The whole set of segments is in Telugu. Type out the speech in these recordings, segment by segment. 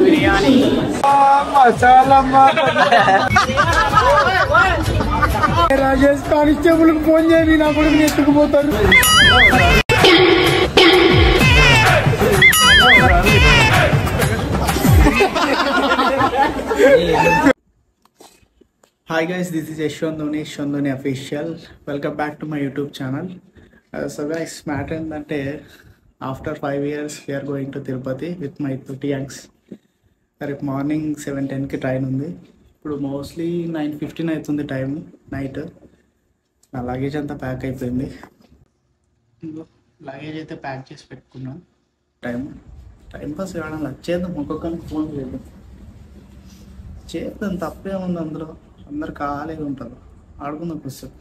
బిర్యానీ మసాలా రాజేష్ కానిస్టేబుల్ కి ఫోన్ చేయండి, నా కొడుకు ఎత్తుకుపోతారు. Hi guys, this is Yashwant Dhoni official. Welcome back to my YouTube channel. So guys, matter ఏంటంటే after 5 years we are going to Tirupati with my 30 yanks. రేపు మార్నింగ్ 7:10కి ట్రైన్ ఉంది. ఇప్పుడు మోస్ట్లీ 9:15 అవుతుంది టైం నైట్. నా లగేజ్ అంతా ప్యాక్ అయిపోయింది. లగేజ్ అయితే ప్యాక్ చేసి పెట్టుకున్నాను. టైం పాస్ కావడం చేద్దాం, ఒక్కొక్కరికి ఫోన్ చేద్దాం, తప్పే ఉంది అందులో. అందరు ఖాళీగా ఉంటారు, ఆడుకుందాం పుస్తకం.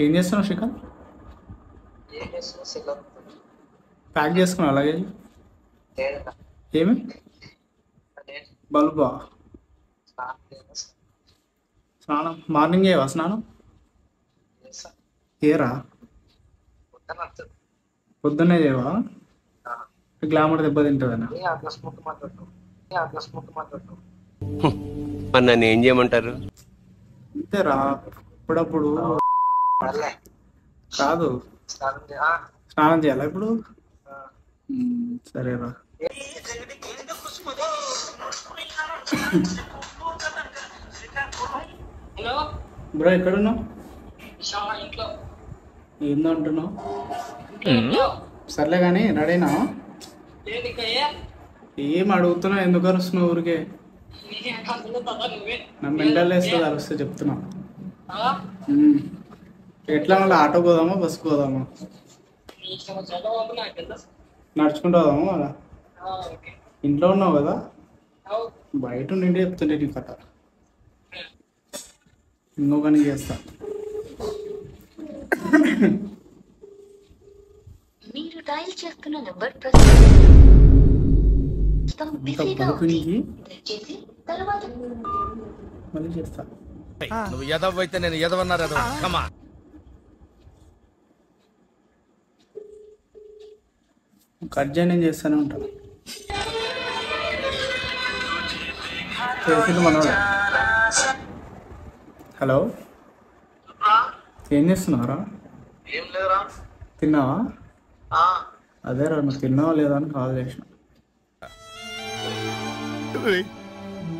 ఏం చేస్తున్నావు శ్రీకాంత్? ప్యాక్ చేసుకున్నావు అలాగే? ఏమి బల్బా? స్నానం మార్నింగ్ చేయవా స్నానం? ఏరా పొద్దున్నే చేయవా? గ్లామర్ దెబ్బతింటుందనా? నన్ను ఏం చేయమంటారు? అంతేరా, అప్పుడప్పుడు కాదు. స్నానం చేయాలా ఇప్పుడు? సరేరా. బ్రో ఎక్కడున్నావు? ఏందో అంటున్నావు? సర్లే కానీ రెడీనా? ఏం అడుగుతున్నావు? ఎందుకు అరుస్తున్నావు ఊరికే? నా మెంటల్ వేస్తుంది అరుస్తే చెప్తున్నా. ఎట్లా మళ్ళీ ఆటో పోదామా బస్సు పోదామా? నడుచుకుంటూ పోదామా? అలా ఇంట్లో ఉన్నావు కదా, బయట నుండి చెప్తుండే నీ కథ. ఇంకొకని చేస్తా. మీరు డయల్ చేస్తున్న నంబర్ మళ్ళీ చేస్తా. నువ్వు ఎదవైతే నేను ఎదవన్నారు. కట్ చేయని చేస్తూనే ఉంటాను. చేసింది మనోడా. హలో, ఏం చేస్తున్నారా? ఏం లేదురా. తిన్నావా? అదే రా, నువ్వు తిన్నావా లేదా అని కాల్ చేసిన.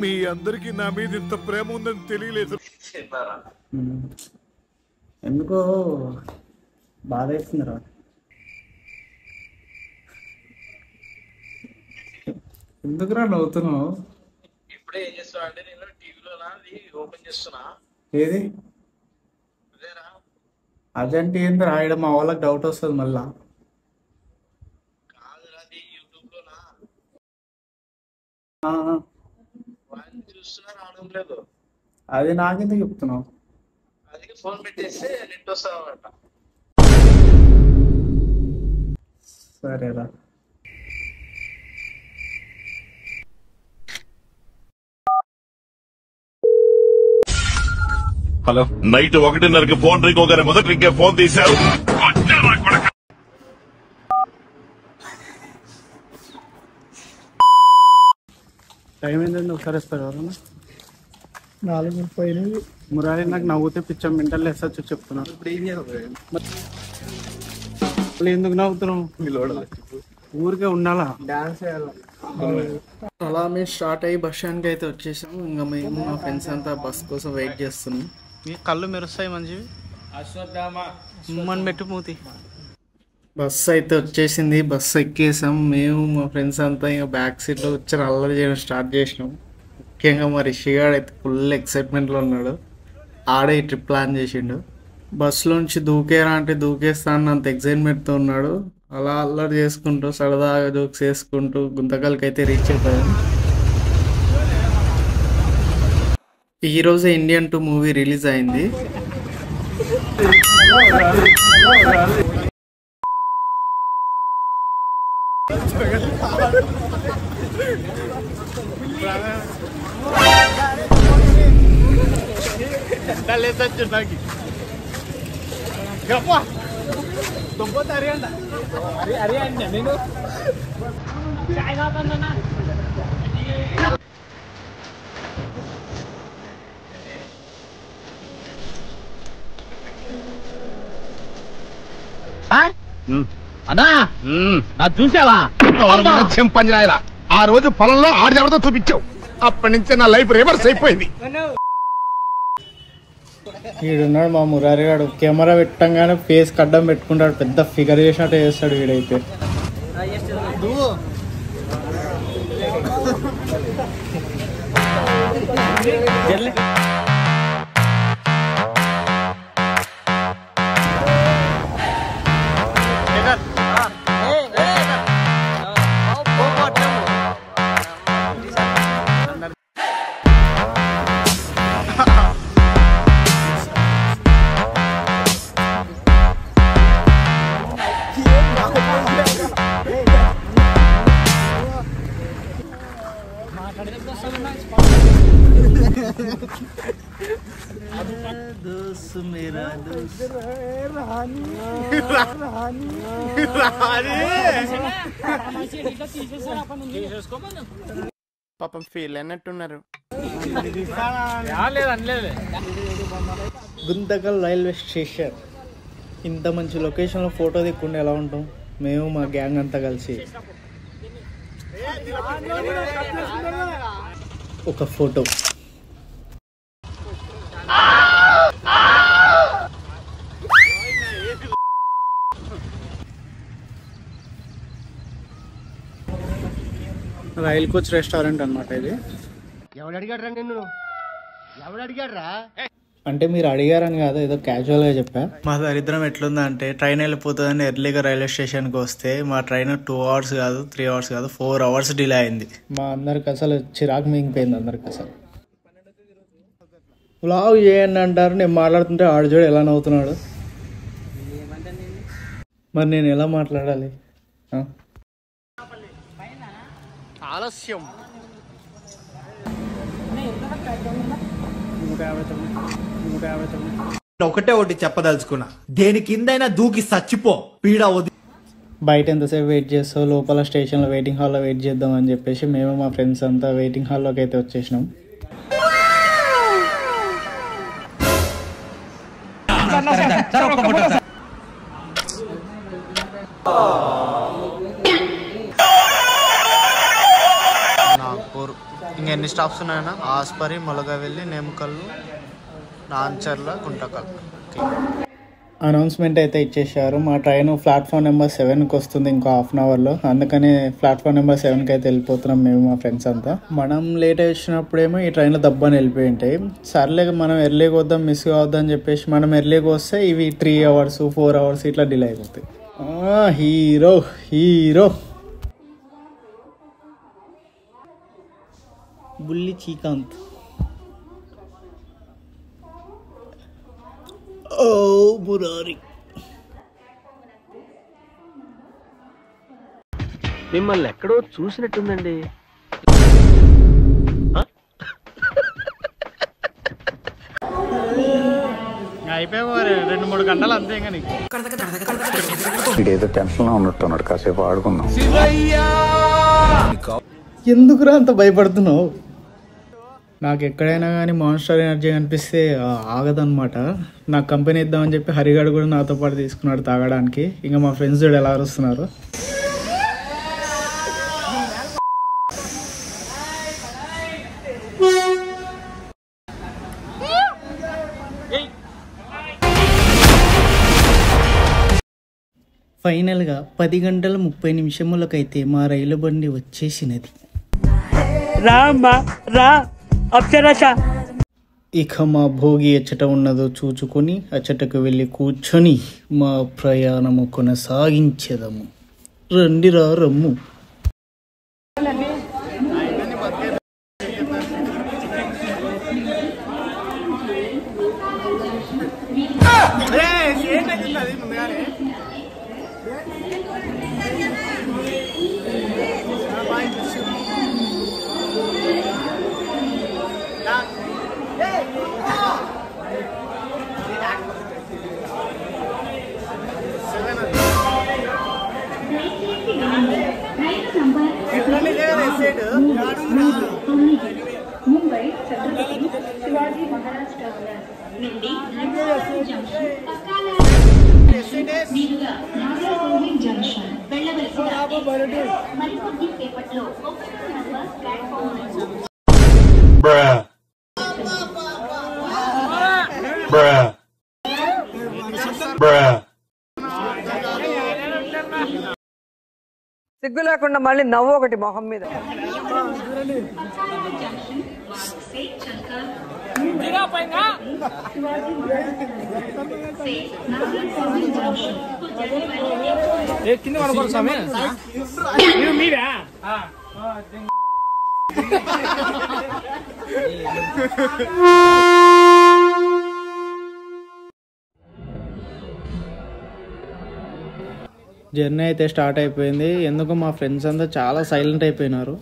మీ అందరికి నా మీద ఇంత ప్రేమ ఉందని తెలియలేదు. ఎందుకో బాధ వేస్తుందిరా. ఎందుకురా నవ్వుతున్నావు? ఇప్పుడే ఏం చేస్తున్నా అంటే నేను టీవీలో ఓపెన్ చేస్తున్నా. ఏది? అదంటే ఏంది రాయడం? మా వాళ్ళకి డౌట్ వస్తుంది మళ్ళా. చూస్తున్నా రావడం లేదు. అది నాకెందుకు చెప్తున్నావు? అది ఫోన్ పెట్టేస్తే నెట్ వస్తావన్నమాట. సరేరా. హలో, నైట్ 1:30కి ఫోన్ రింగ్ అవగానే మొదటి రింగే ఫోన్ తీశారు. టైం ఏంటండి ఒకసారి ఇస్తారు ఎవరన్నా? 4:30. మురారి నాకు నవ్వుతే పిచ్చ మెంటల్ వేసొచ్చు చెప్తున్నా. ఇప్పుడు ఏం చేయాలి? ఎందుకు నవ్వుతున్నావు? ఊరికే ఉండాలా? డాన్స్ చేయాలా? అలా మేము స్టార్ట్ అయ్యి బస్ స్టాండ్కి అయితే వచ్చేసాం. ఇంకా మేము మా ఫ్రెండ్స్ అంతా బస్ కోసం వెయిట్ చేస్తున్నాం. మీ కళ్ళు మెరుస్తాయి మంచివి. పెట్టు మూతి. బస్సు అయితే వచ్చేసింది. బస్సు ఎక్కేసాం. మేము మా ఫ్రెండ్స్ అంతా ఇంకా బ్యాక్ సీట్లో వచ్చి అల్లరి చేయడం స్టార్ట్ చేసినాం. ముఖ్యంగా మా రిషిగాడు అయితే ఫుల్ ఎక్సైట్మెంట్లో ఉన్నాడు. ఆడే ఈ ట్రిప్ ప్లాన్ చేసిండు. బస్సులోంచి దూకేరా అంటే దూకేస్తా అన్నంత ఎక్సైట్మెంట్తో ఉన్నాడు. అలా అల్లరి చేసుకుంటూ సరదాగా జోక్స్ చేసుకుంటూ గుంతకల్కి అయితే రీచ్ అయిపోయాం. ఈరోజే ఇండియన్ 2 మూవీ రిలీజ్ అయింది. అన్నా చూసావా చెంపంజరాయలా ఆ రోజు పొలంలో ఆడెవరితో చూపించావు అప్పటి నుంచి నా లైఫ్ రివర్స్ అయిపోయింది. వీడున్నాడు మా మురారి గాడు, కెమెరా పెట్టంగానే ఫేస్ కడ్డం పెట్టుకుంటాడు, పెద్ద ఫిగర్ చేసినట్టు చేస్తాడు వీడైతే. పాపం ఫీల్ అయినట్టున్నారు. Guntakal railway station. ఇంత మంచి లొకేషన్లో ఫోటో దిక్కుంటే ఎలా ఉంటాం మేము మా గ్యాంగ్ అంతా కలిసి. ఒక ఫోటో. రైల్ కోచ్ రెస్టారెంట్ అన్నమాట ఇది. ఎవడు అడిగాడు నిన్ను? ఎవడు అడిగాడ్రా? అంటే మీరు అడిగారని కాదు, ఏదో క్యాజువల్గా చెప్పా. మా దరిద్రం ఎట్లుందంటే ట్రైన్ వెళ్ళిపోతుందని ఎర్లీగా రైల్వే స్టేషన్కి వస్తే మా ట్రైన్ 2 hours కాదు 3 hours కాదు 4 hours డిలే అయింది. మా అందరికి అసలు చిరాకు మింగిపోయింది అందరికి. అసలు వ్లాగ్ చేయండి అంటారు, నేను మాట్లాడుతుంటే ఆడజోడు ఎలా నవ్వుతున్నాడు. మరి నేను ఎలా మాట్లాడాలి? ఆలస్యం. ఒకటే ఒకటి చెప్పదలుచుకున్నా, దేని కిందైనా దూకి సచ్చిపో, పీడ వది. బయట ఎంతసేపు వెయిట్ చేస్తావు, లోపల స్టేషన్లో వెయిటింగ్ హాల్లో వెయిట్ చేద్దాం అని చెప్పేసి మేము మా ఫ్రెండ్స్ అంతా వెయిటింగ్ హాల్లోకి అయితే వచ్చేసినాం. నాగపూర్. ఇంకెన్ని స్టాప్స్ ఉన్నాయన్నా? ఆస్పరి, మొలగవెల్లి, నేమకల్లు, నాంచర్ల, గుంటకల్. అనౌన్స్మెంట్ అయితే ఇచ్చేసారు. మా ట్రైన్ ప్లాట్ఫామ్ నెంబర్ 7కి వస్తుంది ఇంకో 1/2 hourలో. అందుకని ప్లాట్ఫామ్ నెంబర్ 7కి అయితే వెళ్ళిపోతున్నాం మేము మా ఫ్రెండ్స్ అంతా. మనం లేట్ వచ్చినప్పుడేమో ఈ ట్రైన్లో దబ్బని వెళ్ళిపోయి ఉంటాయి. సర్లే మనం ఎర్లీగా వద్దాం, మిస్ కావద్దాం అని చెప్పేసి మనం ఎర్లీగా వస్తే ఇవి 3 hours 4 hours ఇట్లా డిలే అయిపోతాయి. హీరో హీరో బుల్లి శ్రీకాంత్. ఓ మురారి. మిమ్మల్ని ఎక్కడో చూసినట్టుందండి. అయిపోయి 2-3 గంటలు అంతే. ఇంకా ఏదో టెన్షన్ లో ఉన్నట్టున్నాడు, కాసేపు ఆడుకుందాం. ఎందుకురా అంత భయపడుతున్నావు? నాకు ఎక్కడైనా కానీ మాన్స్టర్ ఎనర్జీ అనిపిస్తే ఆగదనమాట. నాకు కంపెనీ ఇద్దామని చెప్పి హరిగాడు కూడా నాతో పాటు తీసుకున్నాడు తాగడానికి. ఇంకా మా ఫ్రెండ్స్ చూడు ఎలా అరుస్తున్నారు. ఫైనల్గా 10 గంటల 30 నిమిషములకైతే మా రైలు బండి వచ్చేసినది. ఇక మా భోగి ఎచ్చట ఉన్నదో చూచుకొని అచ్చటకు వెళ్ళి కూర్చొని మా ప్రయాణము కొనసాగించేదము. రండిరా రమ్ము. నుండి జంక్షన్ పక్కాల మీదుగా నాగర్కోవిల్ జంక్షన్ వెళ్ళవలసిన మరికొద్ది సేపట్లో 1 నంబర్ ప్లాట్ఫామ్ నందు సిగ్గు లేకుండా మళ్ళీ నవ్వు ఒకటి మొహం మీద. జర్నీ అయితే స్టార్ట్ అయిపోయింది. ఎందుకు మా ఫ్రెండ్స్ అంతా చాలా సైలెంట్ అయిపోయినారు.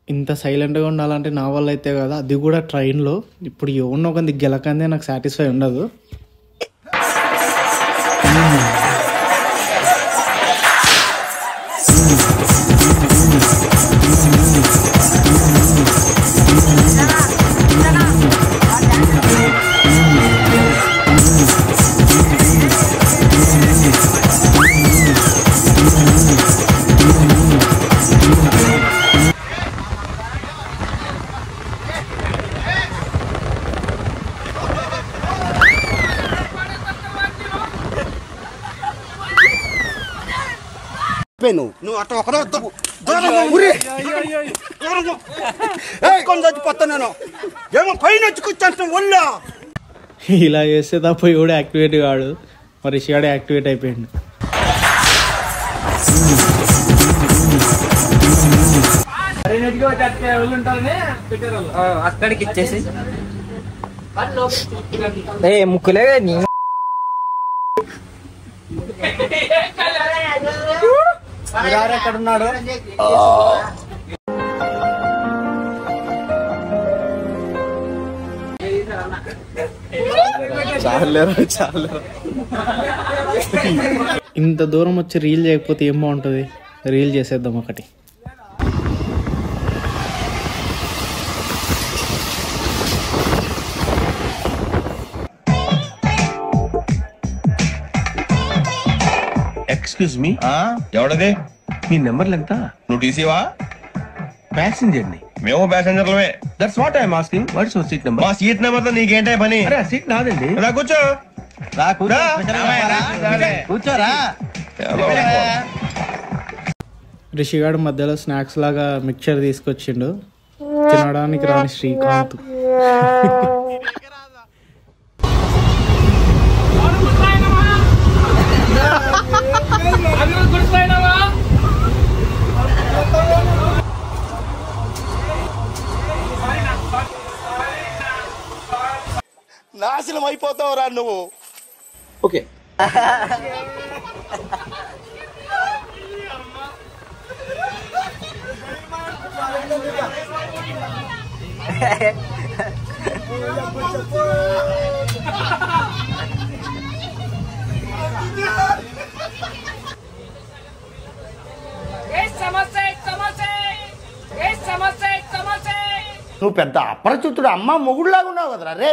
ఇంత సైలెంట్గా ఉండాలంటే నా వల్ల అయితే కదా, అది కూడా ట్రైన్లో. ఇప్పుడు ఎవరినో ఒక గెలకందే నాకు సాటిస్ఫై ఉండదు. నువ్వు అట్లా ఒకరే చచ్చిపోతా నేను ఏమో పైన వచ్చి ఒళ్ళా. ఇలా చేస్తే తప్ప ఎవడు యాక్టివేట్ కాడు. మరి రిషిగాడు యాక్టివేట్ అయిపోయింది. అక్కడికి ఇచ్చేసి ముక్కులే ఎక్కడున్నాడు? ఇంత దూరం వచ్చి రీల్ చేయకపోతే ఏం బాగుంటుంది. రీల్ చేసేద్దాం ఒకటి. Excuse me, ఎవడదే? మీ నెంబర్లు ఎంత? నువ్వు టీసీవా? ప్యాసింజర్ ని. మేము ప్యాసెంజర్లమే. That's what I'm asking. What is your seat number? మా సీట్ నెంబర్ తో నీకేంటే పని? అరే సీట్ నాదండి. రా కూర్చో. కూర్చోరా. రిషిగాడు మధ్యలో స్నాక్స్ లాగా మిక్చర్ తీసుకొచ్చిండు. తినడానికి రాని శ్రీకాంత్. నాశనం అయిపోతావురా నువ్వు. ఓకే. నువ్వు పెద్ద అపరిచితుడు అమ్మ మొగుడులాగా ఉన్నావు కదరా రే.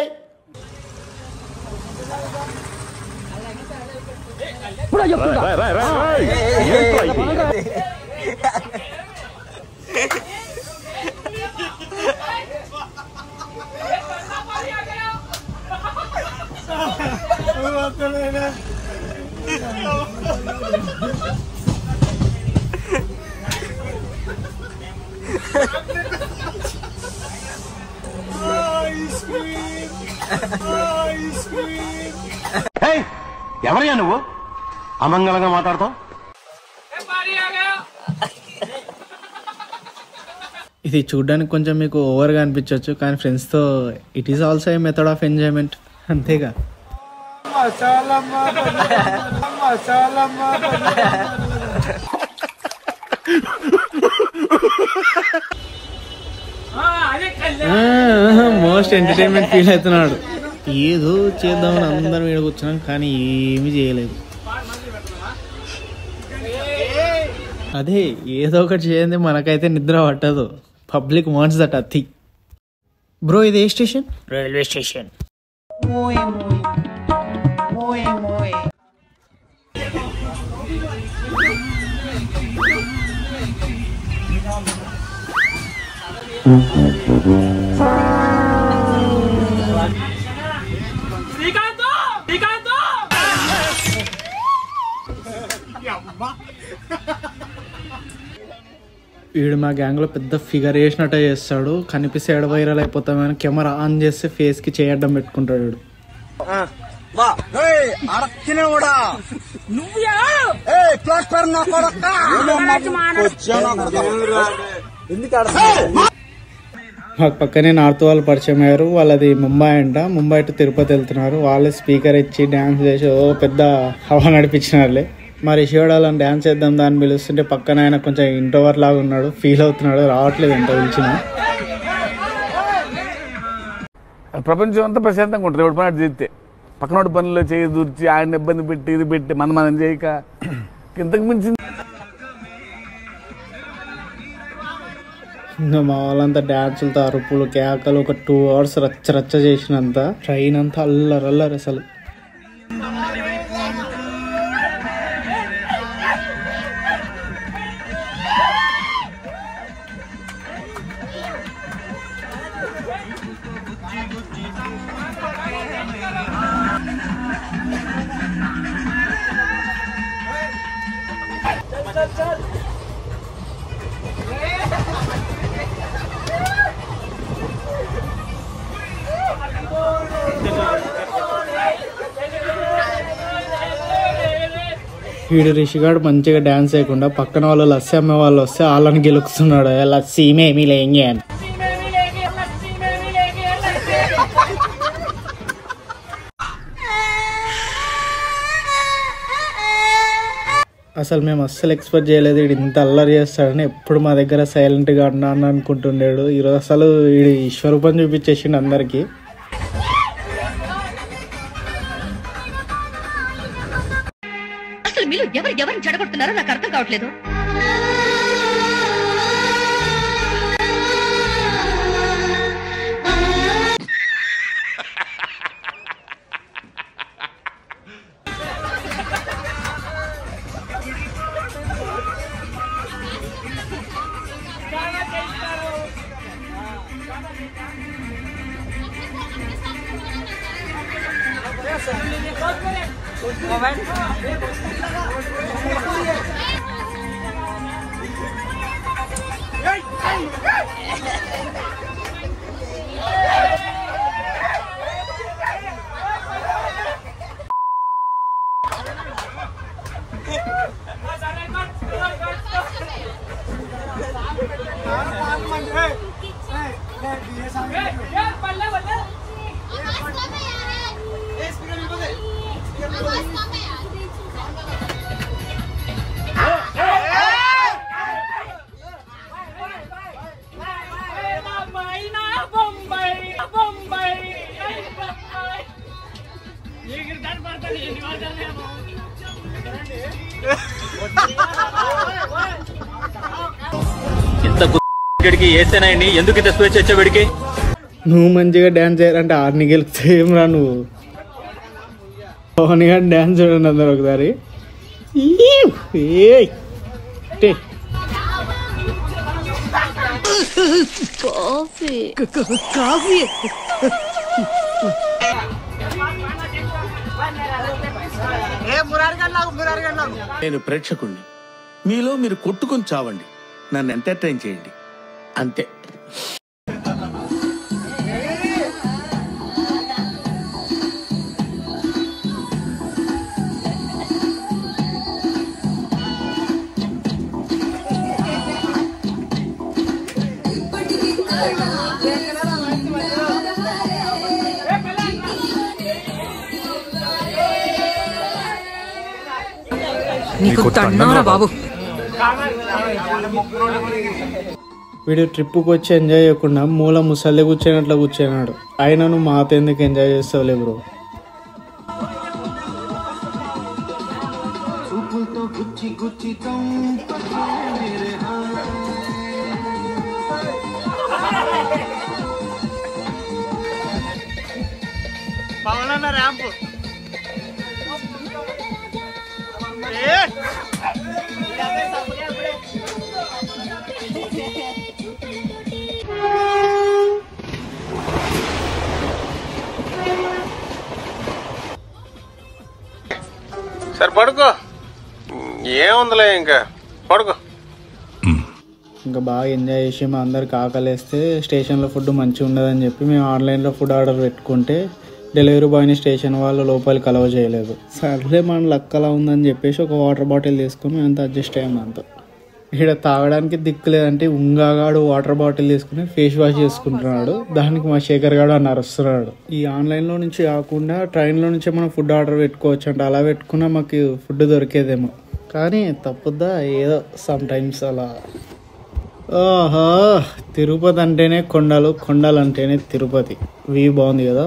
ఎవరయ్యా నువ్వు అమంగళంగా మాట్లాడతావు? ఇది చూడడానికి కొంచెం మీకు ఓవర్గా అనిపించవచ్చు, కానీ ఫ్రెండ్స్తో it is also a method of enjoyment. అంతేగా. మోస్ట్ ఎంటర్టైన్మెంట్ ఫీల్ అవుతున్నాడు. ఏదో చేద్దామని అందరం వీడ కూర్చున్నాం కానీ ఏమీ చేయలేదు. అదే ఏదో ఒకటి చేయండి, మనకైతే నిద్ర పట్టదు. పబ్లిక్ వాంట్స్ దట్ అతి. బ్రో ఇది ఏ స్టేషన్? Railway station. వీడు మా గ్యాంగ్ లో పెద్ద ఫిగర్ వేసినట్టే చేస్తాడు. కనిపిస్తే ఎడ వైరల్ అయిపోతామని కెమెరా ఆన్ చేస్తే ఫేస్ కి చేయడం పెట్టుకుంటాడు వీడు. మాకు పక్కనే నార్త్ వాళ్ళు పరిచయం అయ్యారు. వాళ్ళది ముంబై అంట. ముంబై టు తిరుపతి వెళ్తున్నారు. వాళ్ళే స్పీకర్ ఇచ్చి డ్యాన్స్ చేసి ఓ పెద్ద హవా నడిపించినారులే. మరి శివడాలని డ్యాన్స్ చేద్దాం దాన్ని పిలుస్తుంటే పక్కన ఆయన కొంచెం ఇంట్రోవర్ లాగా ఉన్నాడు. ఫీల్ అవుతున్నాడు, రావట్లేదు ఎంత పిలిచిన. ప్రపంచం అంతా ప్రశాంతంగా ఉంటుంది ఎవడు పని చేస్తే. పక్కనోడి పనుల్లో చేయి దూర్చి ఆయన ఇబ్బంది పెట్టి ఇది పెట్టి మనం చేయక ఇంతకు మించి. ఇంకా మా వాళ్ళంతా డ్యాన్సులతో అరుపులు కేకలు ఒక 2 hours రచ్చ రచ్చ చేసినంత. ట్రైన్ అంతా అల్లరల్లరు అసలు. వీడు రిషిగాడు మంచిగా డ్యాన్స్ చేయకుండా పక్కన వాళ్ళు లస్సీ అమ్మే వాళ్ళు వస్తే వాళ్ళని గెలుస్తున్నాడు. లస్సీ మేమీ లేంగే అని. అసలు మేము అస్సలు ఎక్స్పెక్ట్ చేయలేదు వీడు ఇంత అల్లరి చేస్తాడని. ఎప్పుడు మా దగ్గర సైలెంట్గా అన్నా అని అనుకుంటుండేడు. ఈరోజు అసలు వీడు ఈశ్వరూపం చూపించేసిండు అందరికీ. అసలు మీరు ఎవరిని చెడగొడుతున్నారో నాకు అర్థం కావట్లేదు. ఎందుకు ఇంత స్వేచ్ఛ వచ్చా వీడికి? నువ్వు మంచిగా డ్యాన్స్ చేయాలంటే ఆర్ని గెలిస్తే ఏం రా నువ్వు. పవన్ గారు డ్యాన్స్ చూడండి అందరు ఒకసారి. నేను ప్రేక్షకుణ్ణి. మీలో మీరు కొట్టుకొని చావండి, నన్ను ఎంటర్టైన్ చేయండి అంతే. నీకు తన్నారా బాబు. వీడు ట్రిప్పుకి వచ్చి ఎంజాయ్ చేయకుండా మూల ముసలి కూర్చొని కూర్చున్నాడు. అయినా నువ్వు మాతో ఎందుకు ఎంజాయ్ చేస్తావులే బ్రో. పవనన్న ర్యాంపు సరే పడుకో, ఏముందిలే ఇంకా పడుకో. ఇంకా బాగా ఎంజాయ్ చేసి మా అందరికి ఆకలేస్తే స్టేషన్లో ఫుడ్ మంచిగా ఉండదని చెప్పి మేము ఆన్లైన్లో ఫుడ్ ఆర్డర్ పెట్టుకుంటే డెలివరీ బాయ్ని స్టేషన్ వాళ్ళు లోపలికి అలవ్ చేయలేదు. సర్లే మన లక్కలా ఉందని చెప్పేసి ఒక వాటర్ బాటిల్ తీసుకుని అంత అడ్జస్ట్ అయ్యాం. అంత ఇక్కడ తాగడానికి దిక్కు లేదంటే ఉంగాగాడు వాటర్ బాటిల్ తీసుకుని ఫేస్ వాష్ చేసుకుంటున్నాడు. దానికి మా శేఖర్ గాడు అని అరుస్తున్నాడు. ఈ ఆన్లైన్లో నుంచి కాకుండా ట్రైన్లో నుంచే మనం ఫుడ్ ఆర్డర్ పెట్టుకోవచ్చు అంటే అలా పెట్టుకున్నా మాకు ఫుడ్ దొరికేదేమో, కానీ తప్పుద్దా ఏదో సమ్ టైమ్స్ అలా. ఓహో, తిరుపతి అంటేనే కొండలు, కొండలు అంటేనే తిరుపతి. వ్యూ బాగుంది కదా.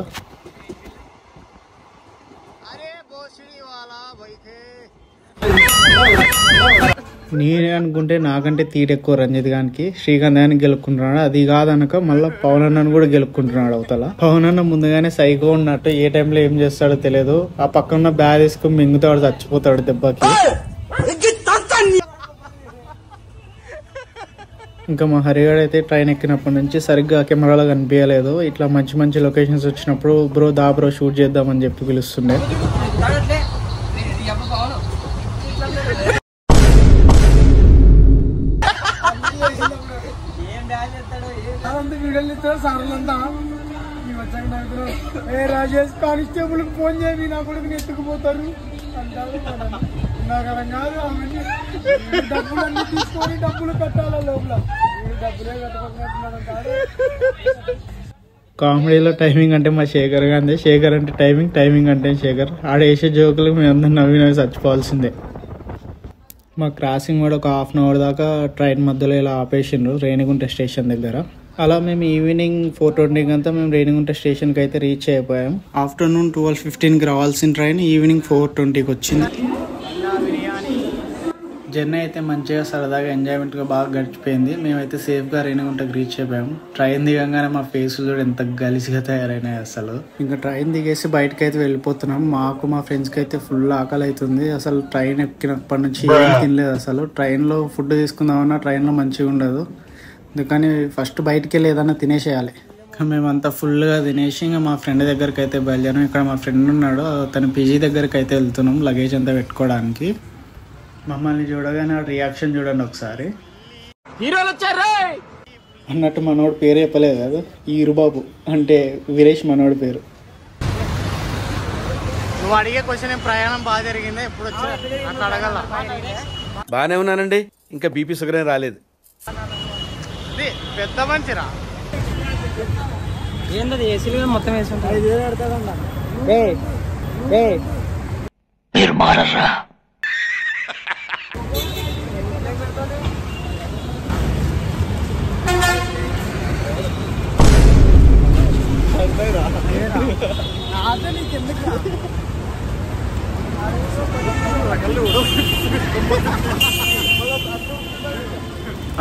నేనే అనుకుంటే నాకంటే తీట ఎక్కువ రంజిత్ గానికి, శ్రీకాంత్ గానికి గెలుక్కుంటున్నాడు. అది కాదనక మళ్ళీ పవన్ అన్నను కూడా గెలుక్కుంటున్నాడు. అవతల పవన్ అన్న ముందుగానే సైకో ఉన్నట్టు ఏ టైంలో ఏం చేస్తాడో తెలియదు. ఆ పక్కన బ్యాగ్ తీసుకుని మింగుతాడు, చచ్చిపోతాడు దెబ్బకి. ఇంకా మా హరిగాడు అయితే ట్రైన్ ఎక్కినప్పటి నుంచి సరిగ్గా కెమెరాలో కనిపించలేదు. ఇట్లా మంచి మంచి లొకేషన్స్ వచ్చినప్పుడు బ్రో దా బ్రో షూట్ చేద్దామని చెప్పి పిలుస్తుండే. రాజేష్ కానిస్టేబుల్ ఫోన్ చేయండి, నా కొడుకుని ఎత్తుకుపోతారు అంటారు. డబ్బులన్నీ తీసుకొని డబ్బులు కట్టాలా లోపల, డబ్బులే కట్టకపోతున్నాడు. కామెడీలో టైమింగ్ అంటే మా శేఖర్ గాంధీ, శేఖర్ అంటే టైమింగ్, టైమింగ్ అంటే శేఖర్. ఆడ వేసే జోకులు మేము అందరం నవ్వి చచ్చిపోవాల్సిందే. మా క్రాసింగ్ కూడా ఒక హాఫ్ అన్ అవర్ దాకా ట్రైన్ మధ్యలో ఇలా ఆపేసిండ్రు రేణిగుంట స్టేషన్ దగ్గర. అలా మేము ఈవినింగ్ 4:20 అంతా మేము రేణిగుంట స్టేషన్కి అయితే రీచ్ అయిపోయాం. ఆఫ్టర్నూన్ 12:15కి రావాల్సిన ట్రైన్ ఈవినింగ్ 4:20కి వచ్చింది. జర్నీ అయితే మంచిగా సరదాగా ఎంజాయ్మెంట్గా బాగా గడిచిపోయింది. మేమైతే సేఫ్గా రేణిగుంటకి రీచ్ అయిపోయాము. ట్రైన్ దిగంగానే మా ఫేసులు కూడా ఎంత గలిసిగా తయారైనాయి అసలు. ఇంకా ట్రైన్ దిగేసి బయటకు అయితే వెళ్ళిపోతున్నాం. మాకు మా ఫ్రెండ్స్కి అయితే ఫుల్ ఆకలి అవుతుంది. అసలు ట్రైన్ ఎక్కినప్పటి నుంచి ఏం తినలేదు అసలు. ట్రైన్లో ఫుడ్ తీసుకుందామన్నా ట్రైన్లో మంచిగా ఉండదు, అందుకని ఫస్ట్ బయటికి వెళ్ళి ఏదన్నా తినేసేయాలి. మేమంతా ఫుల్గా తినేసి ఇంకా మా ఫ్రెండ్ దగ్గరికి అయితే బయలుదేరాం. ఇక్కడ మా ఫ్రెండ్ ఉన్నాడు, తన పీజీ దగ్గరికి అయితే వెళ్తున్నాం లగేజ్ అంతా పెట్టుకోవడానికి. మమ్మల్ని చూడగానే రియాక్షన్ చూడండి ఒకసారి. హీరోలు వచ్చారు అన్నట్టు మనోడు పేరు చెప్పలేదు కదా, ఈరుబాబు అంటే వీరేష్ మనోడి పేరు. నువ్వు అడిగే క్వశ్చన్ ప్రయాణం బాగా జరిగిందా, ఎప్పుడు వచ్చా అట్లా అడగల. బాగానే ఉన్నానండి, ఇంకా బీపీ షుగర్ ఏం రాలేదు. పెద్ద మంచిరా ఏంటది ఏసీలు మొత్తం వేసి ఉంటాయి.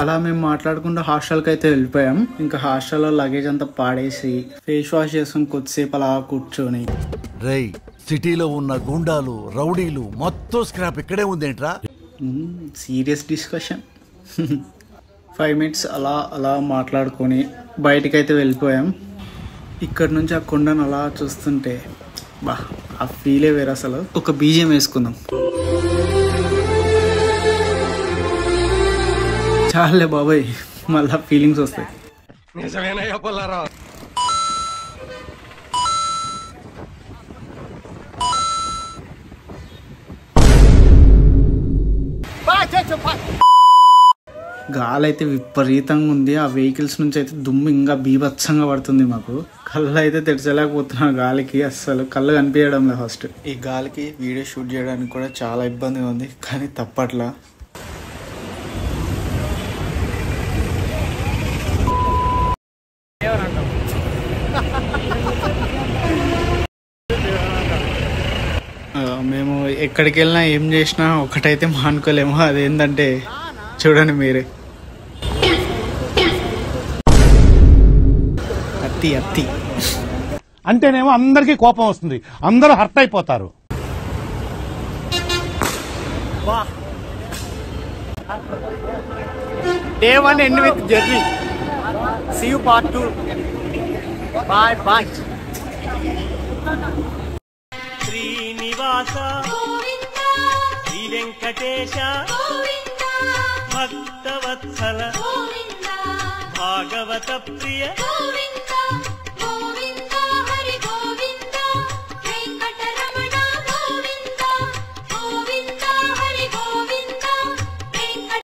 అలా మేము మాట్లాడుకుంటూ హాస్టల్కి అయితే వెళ్ళిపోయాం. ఇంకా హాస్టల్లో లగేజ్ అంతా పాడేసి ఫేస్ వాష్ చేసుకుని కొద్దిసేపు అలా కూర్చొని, రై సిటీలో ఉన్న గుండాలు రౌడీలు మొత్తం స్క్రాప్ ఇక్కడే ఉందేంట్రా, సీరియస్ డిస్కషన్ 5 minutes అలా అలా మాట్లాడుకొని బయటికైతే వెళ్ళిపోయాం. ఇక్కడ నుంచి ఆ కొండను అలా చూస్తుంటే బా ఆ ఫీలే వేరు అసలు. ఒక బీజియం వేసుకుందాం. చాలే బాబాయ్, మళ్ళా ఫీలింగ్స్ వస్తాయి. గాలి అయితే విపరీతంగా ఉంది. ఆ వెహికల్స్ నుంచి అయితే దుమ్ము ఇంకా బీభత్సంగా పడుతుంది. మాకు కళ్ళు అయితే తెచ్చలేకపోతున్నాను గాలికి, అస్సలు కళ్ళు కనిపించడం లేదు. ఫస్ట్ ఈ గాలికి వీడియో షూట్ చేయడానికి కూడా చాలా ఇబ్బందిగా ఉంది, కానీ తప్పట్లా. మేము ఎక్కడికి వెళ్ళినా ఏం చేసినా ఒకటైతే మానుకోలేము, అదేంటంటే చూడండి మీరే, అత్తి అత్తి అంటేనేమో అందరికీ కోపం వస్తుంది, అందరూ హర్ట్ అయిపోతారు. Day 1 end with journey. See you part 2. Bye bye. Srinivasa Shri Venkatesha Bhaktavatsala Bhagavata Priya